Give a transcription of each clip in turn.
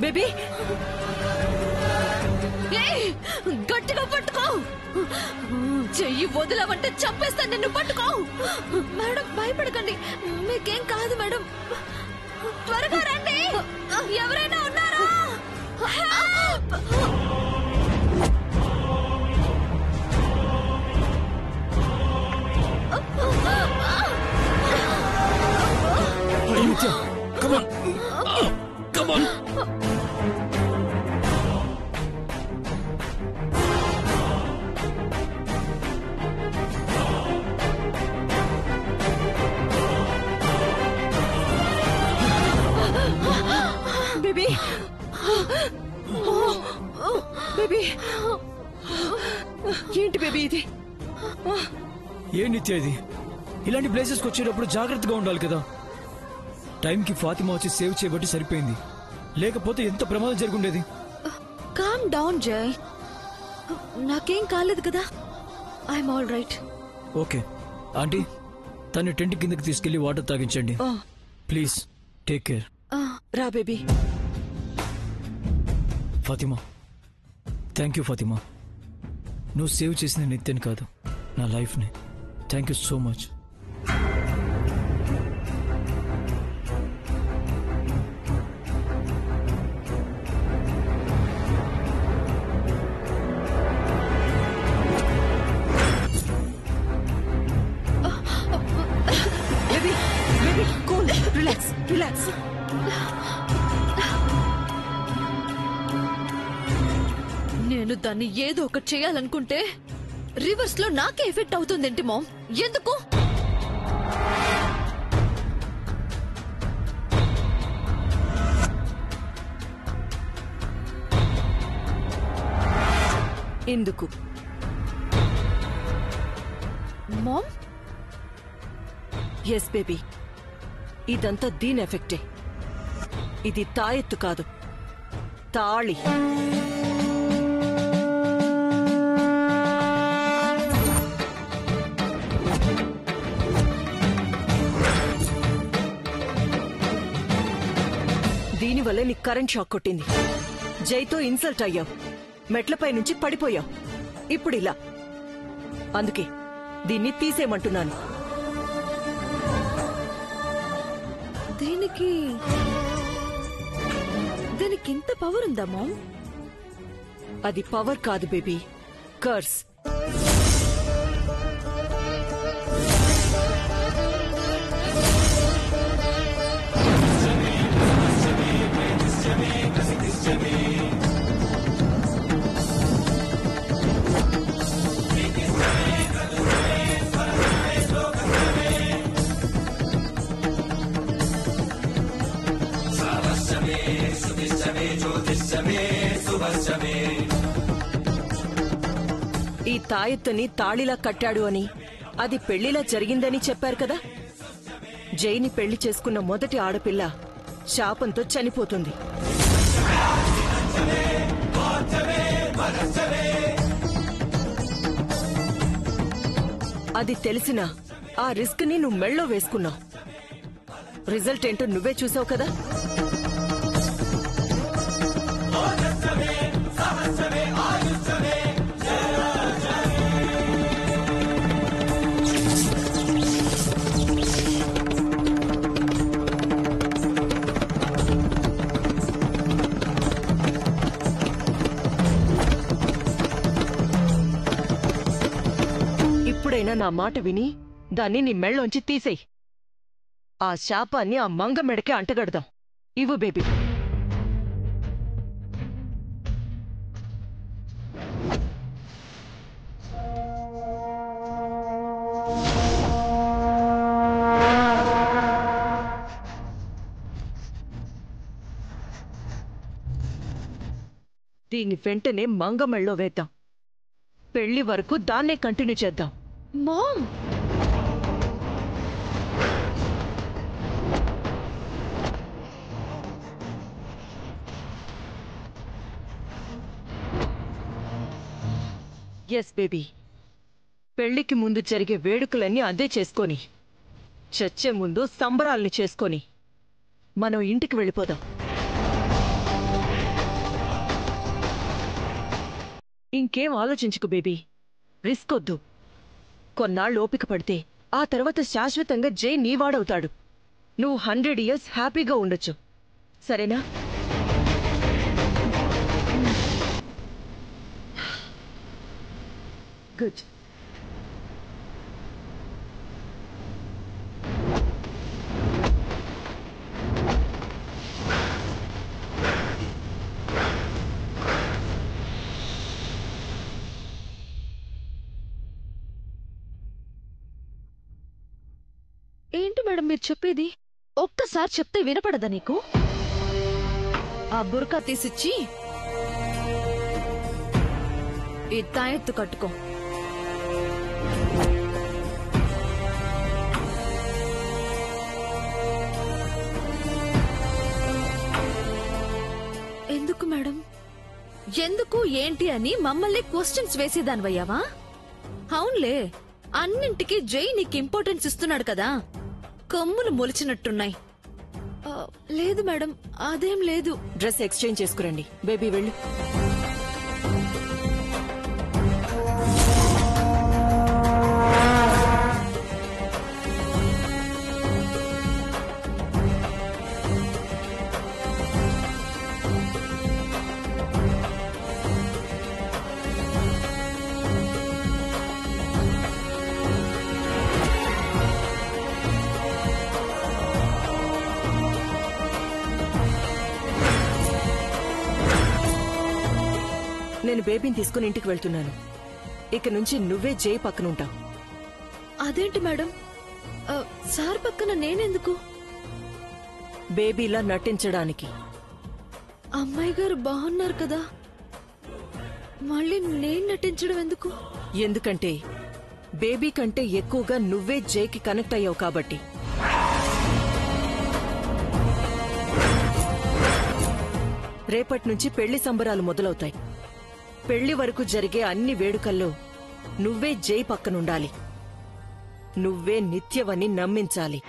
Baby గట్టిగా పట్టుకో. చెయ్యి వదలవంటే చంపేస్తాను నిన్ను. పట్టుకో మేడం. భయపడకండి, మీకేం కాదు మేడం. త్వరగా రండి. ఎవరైనా ఉన్నారా? Come on. Come on. Baby baby ఏంటి బేబీ ఇది? ఏ నిత్య ఇది? ఇలాంటి ప్లేసెస్కి వచ్చేటప్పుడు జాగ్రత్తగా ఉండాలి కదా. టైంకి ఫాతిమా వచ్చి సేవ్ చేయబట్టి సరిపోయింది, లేకపోతే ఎంత ప్రమాదం జరుగుండేది. కామ్ డౌన్ జయ్, నాకేం కాలేదు కదా. I'm all right. Okay aunty, తను టెంట్ కిందకి తీసుకెళ్లి వాటర్ తాగించండి ప్లీజ్. Take care. రా baby. Fatima, thank you Fatima. నువ్వు సేవ్ చేసిన నిత్యని కాదు, నా లైఫ్ని. Thank you so much. Relax. నేను దాన్ని ఏదో ఒకటి చేయాలనుకుంటే రివర్స్ లో నాకే ఎఫెక్ట్ అవుతుందేంటి మామ్? ఎందుకు? ఎందుకు మామ్? ఎస్ బేబీ, ఇదంతా దీని ఎఫెక్టే. ఇది తాయెత్తు కాదు, తాళి. దీనివల్ల నీకు కరెంట్ షాక్ కొట్టింది. జైతో ఇన్సల్ట్ అయ్యావు, మెట్లపై నుంచి పడిపోయావు. ఇప్పుడు ఇలా. అందుకే దీన్ని తీసేయమంటున్నాను. దీనికి ఇంత పవర్ ఉందా మామ్? అది పవర్ కాదు బేబీ, కర్స్. ఈ తాయెత్తుని తాళిలా కట్టాడు అని, అది పెళ్లిలా జరిగిందని చెప్పారు కదా. జైని పెళ్లి చేసుకున్న మొదటి ఆడపిల్ల శాపంతో చనిపోతుంది. అది తెలిసినా ఆ రిస్క్ ని నువ్వు మెళ్ళో వేసుకున్నావు. రిజల్ట్ ఏంటో నువ్వే చూసావు కదా. ఇప్పుడైనా నా మాట విని దాన్ని నీ మెళ్ళలోంచి తీసేయి. ఆ శాపాన్ని ఆ మంగ మెడకే అంటగడదాం. ఇవ్వు బేబీ. దీన్ని వెంటనే మంగ మెళ్ళలో వేద్దాం. పెళ్లి వరకు దాన్నే కంటిన్యూ చేద్దాం. Ma'am, yes baby. పెళ్లికి ముందు జరిగే వేడుకలన్నీ అదే చేసుకొని, చచ్చే ముందు సంబరాల్ని చేసుకొని మనం ఇంటికి వెళ్ళిపోదాం. ఇంకేం ఆలోచించుకు బేబీ, రిస్క్ వద్దు. కొన్నాళ్ళు ఓపిక పడితే ఆ తర్వాత శాశ్వతంగా జై నీవాడవుతాడు. నువ్వు 100 years హ్యాపీగా ఉండొచ్చు. సరేనా? గుడ్. ఏంటి మేడం మీరు చెప్పేది? ఒక్కసారి చెప్తే వినపడదా నీకు? ఆ బుర్కా తీసిచ్చి ఈ తాయెత్తు కట్టుకో. ఎందుకు మేడం? ఎందుకు ఏంటి అని మమ్మల్ని క్వశ్చన్స్ వేసేదానివయ్యావా? అవునులే, అన్నింటికి జై నీకు ఇంపార్టెన్స్ ఇస్తున్నాడు కదా, కొమ్ములు మొలిచినట్టున్నాయి. లేదు మేడం, అదేం లేదు. Dress exchange చేసుకురండి. బేబీ వెళ్ళు. నేను బేబీని తీసుకుని ఇంటికి వెళ్తున్నాను. ఇక నుంచి నువ్వే జై పక్కనుంటావు. అదేంటి మేడం? సార్ పక్కన నేనెందుకు? బేబీలా నటించడానికి. అమ్మాయి గారు బాగున్నారు కదా, మళ్ళీ నేను నటించడం ఎందుకు? ఎందుకంటే బేబీ కంటే ఎక్కువగా నువ్వే జైకి కనెక్ట్ అయ్యావు కాబట్టి. రేపటి నుంచి పెళ్లి సంబరాలు మొదలవుతాయి. పెళ్లి వరకు జరిగే అన్ని వేడుకల్లో నువ్వే జై పక్కనుండాలి. నువ్వే నిత్యవని నమ్మించాలి.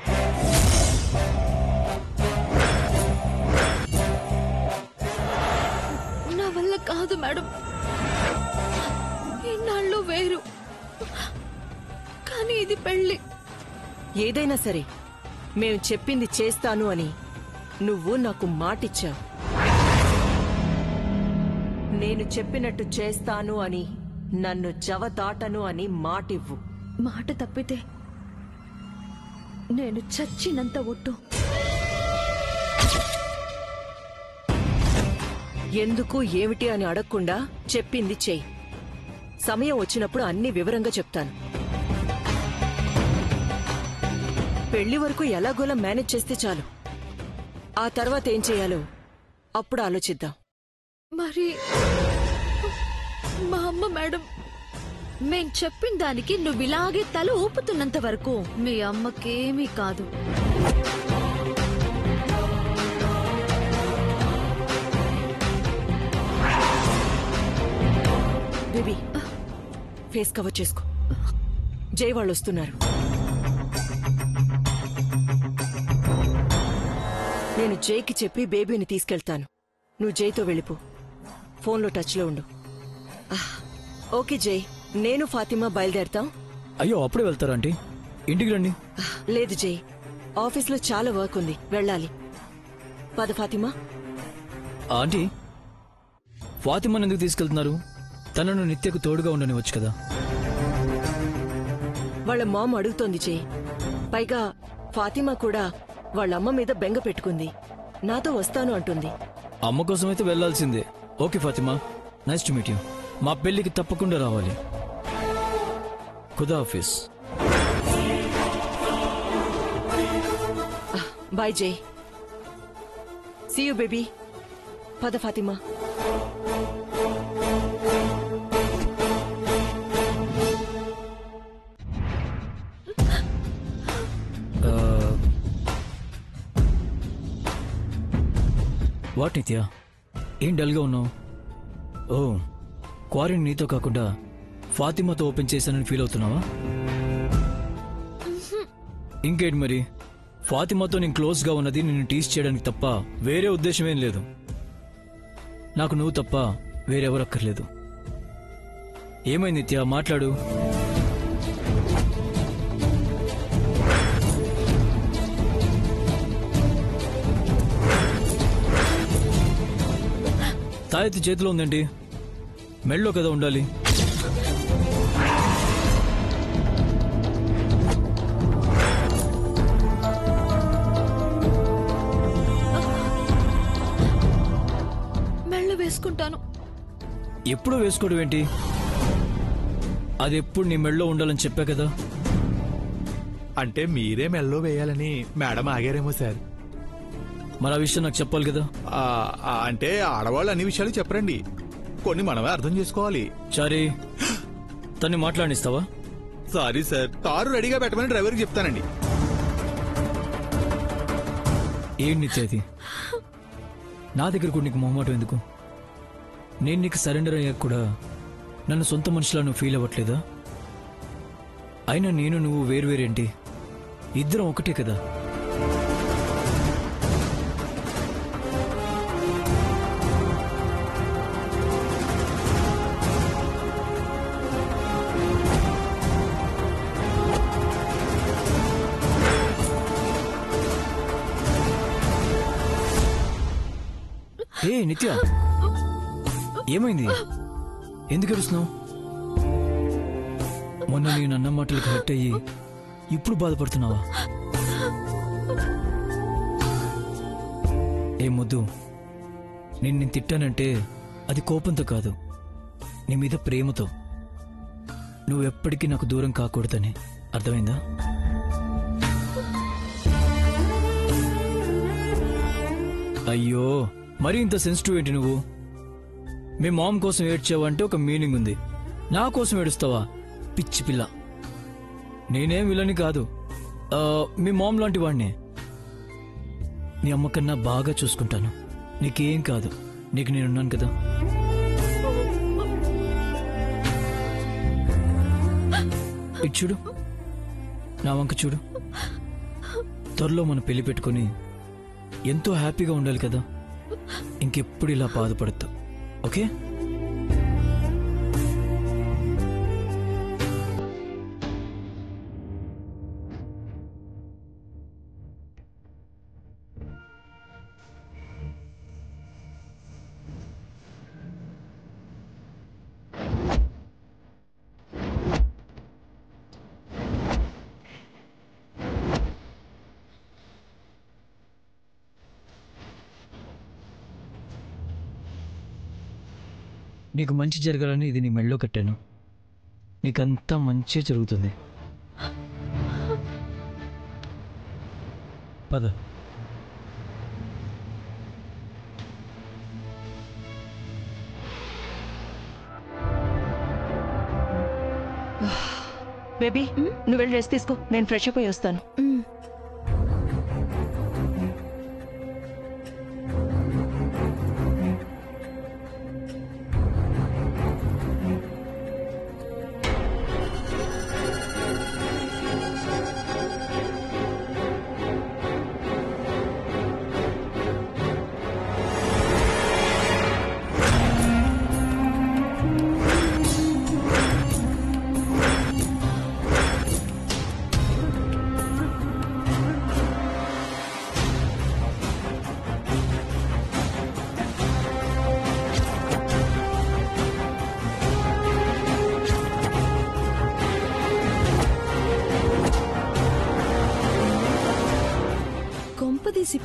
నా వల్ల కాదు మేడం. ఇన్నాళ్ళు వేరు, కానీ ఇది పెళ్లి. ఏదైనా సరే మేం చెప్పింది చేస్తాను అని నువ్వు నాకు మాటిచ్చావు. నేను చెప్పినట్టు చేస్తాను అని, నన్ను జవదాటను అని మాటివ్వు. మాట తప్పితే నేను చచ్చినంత ఒట్టు. ఎందుకు ఏమిటి అని అడగకుండా చెప్పింది చెయ్యి. సమయం వచ్చినప్పుడు అన్ని వివరంగా చెప్తాను. పెళ్లి వరకు ఎలాగోలా మేనేజ్ చేస్తే చాలు. ఆ తర్వాత ఏం చేయాలో అప్పుడు ఆలోచిద్దాం. మరి మా అమ్మ మేడం, మేం చెప్పిన దానికి నువ్వు ఇలాగే తల ఊపుతున్నంత వరకు మీ అమ్మకేమీ కాదు. బేబీ, ఫేస్ కవర్ చేసుకో. జై వాళ్ళు వస్తున్నారు. నేను జైకి చెప్పి బేబీని తీసుకెళ్తాను. నువ్వు జైతో వెళ్ళిపో. ఫోన్లో టచ్లో ఉండు. ఓకే జై, నేను ఫాతిమా బయలుదేరతాం. అయ్యో, అప్పుడే వెళ్తారా ఆంటీ? ఇంటికి రండి. లేదు జై, ఆఫీస్లో చాలా వర్క్ ఉంది, వెళ్ళాలి. పద ఫాతిమా. ఆంటీ, ఫాతిమాని ఎందుకు తీసుకెళ్తున్నారు? తనను నిత్యకు తోడుగా ఉండనివచ్చు కదా. వాళ్ళ మామ్ అడుగుతోంది జై. పైగా ఫాతిమా కూడా వాళ్ళ అమ్మ మీద బెంగ పెట్టుకుంది. నాతో వస్తాను అంటుంది. అమ్మ కోసమైతే వెళ్లాల్సిందే. Okay Fatima, nice to meet you. మా పెళ్లికి తప్పకుండా రావాలి. ఖుదా హాఫీజ్. Bye Jai. See you baby. పద ఫాతిమా. వాట్ నిత్య, ఏం డల్గా ఉన్నావు? ఓ, క్వారీని నీతో కాకుండా ఫాతిమాతో ఓపెన్ చేశానని ఫీల్ అవుతున్నావా? ఇంకేంటి మరి, ఫాతిమాతో నేను క్లోజ్గా ఉన్నది నిన్ను టీజ్ చేయడానికి తప్ప వేరే ఉద్దేశమేం లేదు. నాకు నువ్వు తప్ప వేరెవరు అక్కర్లేదు. ఏమైంది నిత్య, మాట్లాడు. తాయెత్తు చేతిలో ఉందండి, మెళ్ళో కదా ఉండాలి. మెళ్ళ వేసుకుంటాను. ఎప్పుడూ వేసుకోవడం ఏంటి? అది ఎప్పుడు నీ మెళ్ళో ఉండాలని చెప్పా కదా. అంటే మీరే మెల్లో వేయాలని మేడం ఆగారేమో సార్. మరి ఆ విషయం నాకు చెప్పాలి కదా. అంటే ఆడవాళ్ళు అన్ని విషయాలు చెప్పరండి, కొన్ని మనమే అర్థం చేసుకోవాలి. చారీ, తన్ని మాట్లాడిస్తావా? సారీ సార్, కారు రెడీగా పెట్టమని డ్రైవర్కి చెప్తానండి. ఏంటి నిత్య అది? నా దగ్గర కూడా నీకు మొహమాటం ఎందుకు? నేను నీకు సరెండర్ అయ్యాక కూడా నన్ను సొంత మనిషిలా నువ్వు ఫీల్ అవ్వట్లేదా? అయినా నేను నువ్వు వేరువేరేంటి? ఇద్దరం ఒకటే కదా. ఏ నిత్య, ఏమైంది? ఎందుకు ఏడుస్తున్నావు? మొన్న నేను అన్న మాటలకు హర్ట్ అయ్యి ఇప్పుడు బాధపడుతున్నావా? ఏ ముద్దు, నేను తిట్టానంటే అది కోపంతో కాదు, నీ మీద ప్రేమతో. నువ్వెప్పటికీ నాకు దూరం కాకూడదని. అర్థమైందా? అయ్యో, మరీ ఇంత సెన్సిటివ్ ఏంటి నువ్వు? మీ మామ్ కోసం ఏడ్చావంటే ఒక మీనింగ్ ఉంది, నా కోసం ఏడుస్తావా? పిచ్చి పిల్ల. నేనేం విలని కాదు, మీ మామ్ లాంటి వాడిని. నీ అమ్మ కన్నా బాగా చూసుకుంటాను, నీకేం కాదు. నీకు నేనున్నాను కదా. ఇటు చూడు, నా వంక చూడు. త్వరలో మనం పెళ్లి పెట్టుకుని ఎంతో హ్యాపీగా ఉండాలి కదా. ఇంకెప్పుడు ఇలా బాధపడతావు, ఓకే? నీకు మంచి జరగాలని ఇది నీ మెళ్ళో కట్టాను. నీకంతా మంచి జరుగుతుంది. పద. బేబీ, నువ్వు వెళ్ళి రెస్ట్ తీసుకో, నేను ఫ్రెష్ అప్ అయ్యి వస్తాను.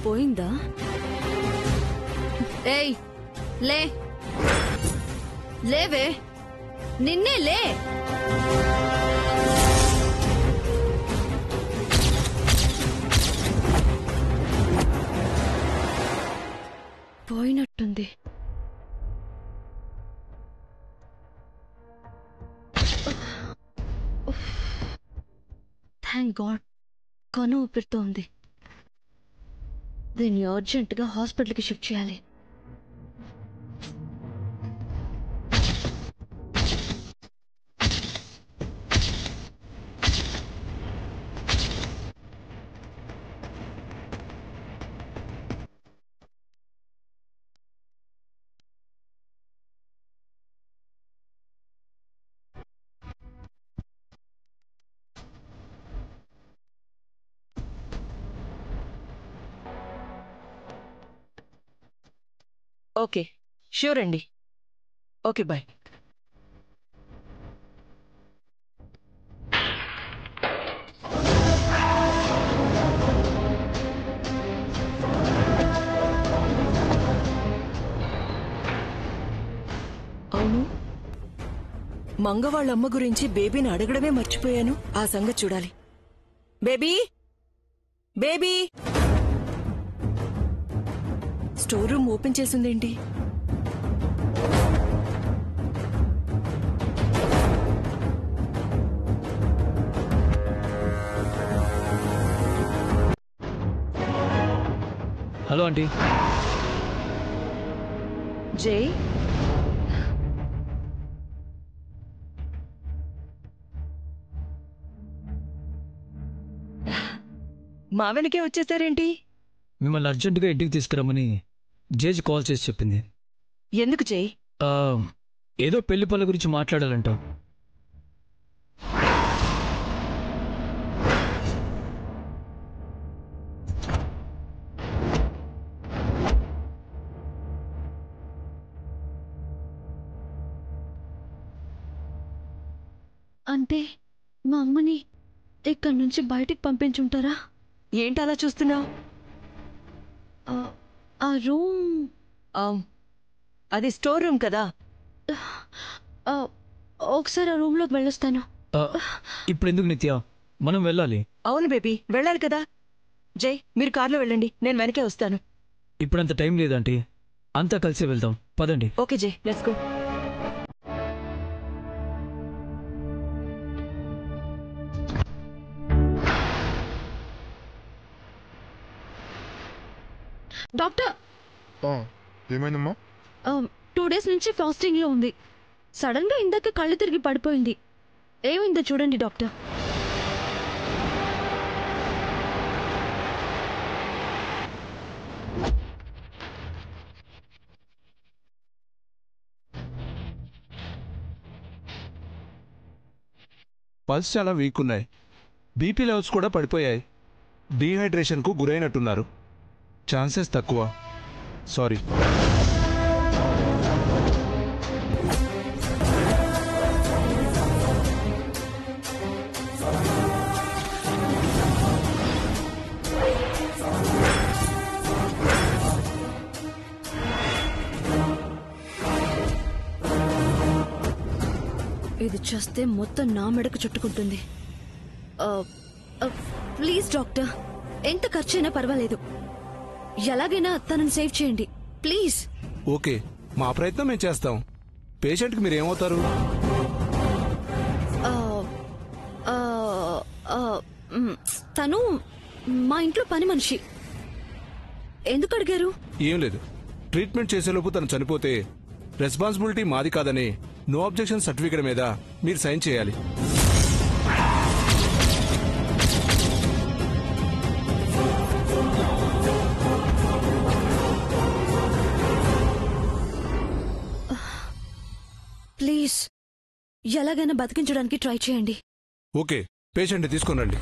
పోయిందా? ఏయ్, లే లేవే, నిన్నే లే. పోయినట్టుంది. థ్యాంక్ గాడ్, కను ఊపిరితో ఉంది. దీన్ని అర్జెంటుగా హాస్పిటల్కి షిఫ్ట్ చేయాలి. ఓకే, ష్యూర్ అండి. Okay, bye. అవును, మంగ వాళ్ళ అమ్మ గురించి బేబీని అడగడమే మర్చిపోయాను. ఆ సంగతి చూడాలి. Baby, baby, store room open చేసిందేంటి? Hello aunty. జై, మా వెనకే వచ్చేసారేంటి? మిమ్మల్ని అర్జెంటుగా ఇంటికి తీసుకురమ్మని జేజ్ కాల్ చేసి చెప్పింది. ఎందుకు జై? ఆ, ఏదో పెళ్లి పనుల గురించి మాట్లాడాలంట. అంటే మా అమ్మని ఇక్కడి నుంచి బయటికి పంపించుంటారా? ఏంటి అలా చూస్తున్నావు? ఆ రూమ్ అది స్టోర్ రూమ్ కదా. ఆ, ఒకసారి ఆ రూమ్లోకి వెళ్ళొస్తాను. ఆ, ఇప్పుడు ఎందుకు నిత్య, మనం వెళ్ళాలి. అవును బేబీ, వెళ్ళాలి కదా. జై, మీరు కార్లో వెళ్ళండి, నేను వెనకే వస్తాను. ఇప్పుడంత టైం లేదంటీ, అంతా కలిసి వెళ్దాం, పదండి. ఓకే జై, లెట్స్ గో. డాక్టర్, ఏమైందమ్మా? 2 days నుంచి ఫాస్టింగ్లో ఉంది. సడన్గా ఇందాక కళ్ళు తిరిగి పడిపోయింది. ఏమైందో చూడండి డాక్టర్. పల్స్ చాలా వీక్ ఉన్నాయి. బీపీ లెవెల్స్ కూడా పడిపోయాయి. డీహైడ్రేషన్కు గురైనట్టున్నారు. ఛాన్సెస్ తక్కువ. సారీ. ఇది చేస్తే మొత్తం నా మెడకు చుట్టుకుంటుంది. ప్లీజ్ డాక్టర్, ఎంత ఖర్చైనా పర్వాలేదు, ఎలాగైనా తనని సేవ్ చేయండి ప్లీజ్. ఓకే, మా ప్రయత్నం మేము చేస్తాం. పేషెంట్కి మీరు ఏమవుతారు? తను మా ఇంట్లో పని మనిషి. ఎందుకు అడిగారు? ఏం లేదు, ట్రీట్మెంట్ చేసేలోపు తను చనిపోతే రెస్పాన్సిబిలిటీ మాది కాదని నో అబ్జెక్షన్ సర్టిఫికేట్ మీద మీరు సైన్ చేయాలి. ప్లీజ్ ఎలాగైనా బతికించడానికి ట్రై చేయండి. ఓకే, పేషెంట్ని తీసుకుని రండి.